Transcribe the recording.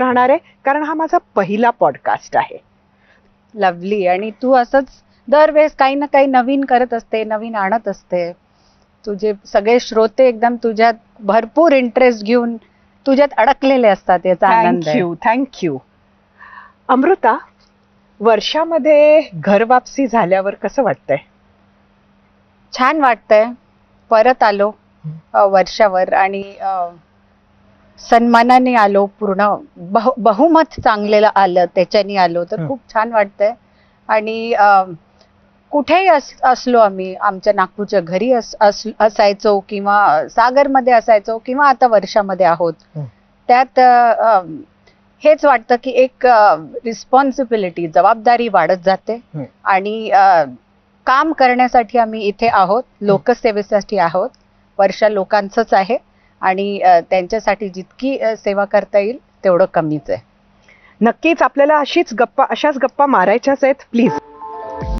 राहणार आहे, कारण हा माझा पहिला पॉडकास्ट आहे. लवली. आणि तू असंच दरवेळेस काही ना काही नवीन करत असते, नवीन आणत असते. तुझे सगळे श्रोते एकदम तुझ्यात भरपूर इंटरेस्ट घेऊन तुझ्यात अडकलेले असतात. याचा आनंद आहे. थँक्यू. अमृता, वर्षामध्ये घर वापसी झाल्यावर कसं वाटतंय? छान वाटतंय. परत आलो वर्षावर आणि सन्मानाने आलो. पूर्ण बहुमत चांगलेलं आलं, त्याच्यानी आलो तर खूप छान वाटतंय. आणि कुठेही असलो आम्ही, आमच्या नागपूरच्या घरी असायचो किंवा सागरमध्ये असायचो किंवा आता वर्षामध्ये आहोत, त्यात हेच वाटतं की एक रिस्पॉन्सिबिलिटी, जबाबदारी वाढत जाते. आणि काम करण्यासाठी आम्ही इथे आहोत, लोकसेवेसाठी आहोत. वर्षा लोकांचंच आहे आणि त्यांच्यासाठी जितकी सेवा करता येईल तेवढं कमीच आहे. नक्कीच आपल्याला अशाच गप्पा मारायच्याच आहेत. प्लीज